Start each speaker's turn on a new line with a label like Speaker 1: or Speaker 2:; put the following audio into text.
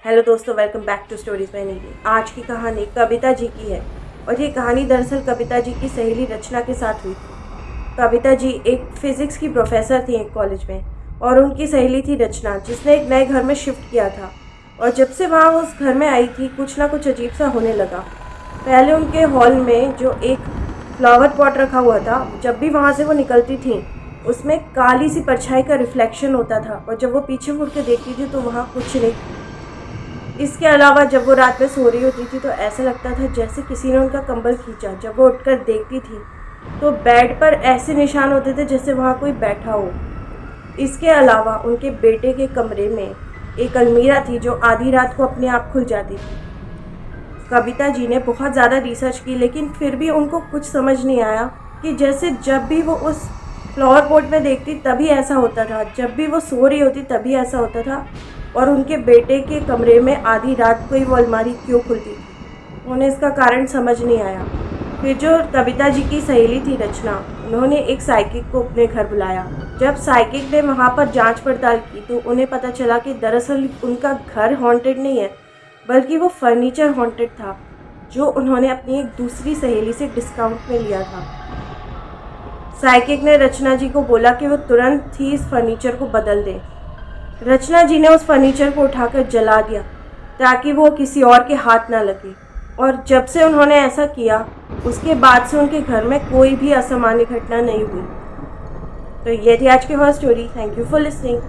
Speaker 1: Hello दोस्तों, welcome back to stories by Neeli. आज की कहानी कविता जी की है और ये कहानी दरअसल कविता जी की सहेली रचना के साथ हुई थी। कविता जी एक फिज़िक्स की प्रोफेसर थी एक कॉलेज में और उनकी सहेली थी रचना, जिसने एक नए घर में शिफ्ट किया था। और जब से वहाँ उस घर में आई थी, कुछ ना कुछ अजीब सा होने लगा। पहले उनके हॉल में जो एक फ्लावर पॉट रखा हुआ था, जब भी वहाँ से वो निकलती थी उसमें काली सी परछाई का रिफ्लेक्शन होता था और जब वो पीछे मुड़ के देखती थी तो वहाँ कुछ नहीं। इसके अलावा जब वो रात में सो रही होती थी तो ऐसा लगता था जैसे किसी ने उनका कंबल खींचा। जब वो उठकर देखती थी तो बेड पर ऐसे निशान होते थे जैसे वहाँ कोई बैठा हो। इसके अलावा उनके बेटे के कमरे में एक अलमीरा थी जो आधी रात को अपने आप खुल जाती थी। कविता जी ने बहुत ज़्यादा रिसर्च की, लेकिन फिर भी उनको कुछ समझ नहीं आया कि जैसे जब भी वो उस फ्लावर पॉट में देखती तभी ऐसा होता था, जब भी वो सो रही होती तभी ऐसा होता था, और उनके बेटे के कमरे में आधी रात को ही वो अलमारी क्यों खुलती थी। उन्हें इसका कारण समझ नहीं आया। फिर जो कविता जी की सहेली थी रचना, उन्होंने एक साइकिक को अपने घर बुलाया। जब साइकिक ने वहाँ पर जांच पड़ताल की तो उन्हें पता चला कि दरअसल उनका घर हॉन्टेड नहीं है, बल्कि वो फर्नीचर हॉन्टेड था जो उन्होंने अपनी एक दूसरी सहेली से डिस्काउंट में लिया था। साइकिक ने रचना जी को बोला कि वो तुरंत ही इस फर्नीचर को बदल दें। रचना जी ने उस फर्नीचर को उठाकर जला दिया ताकि वो किसी और के हाथ ना लगे, और जब से उन्होंने ऐसा किया उसके बाद से उनके घर में कोई भी असामान्य घटना नहीं हुई। तो ये थी आज की first story. Thank you for listening.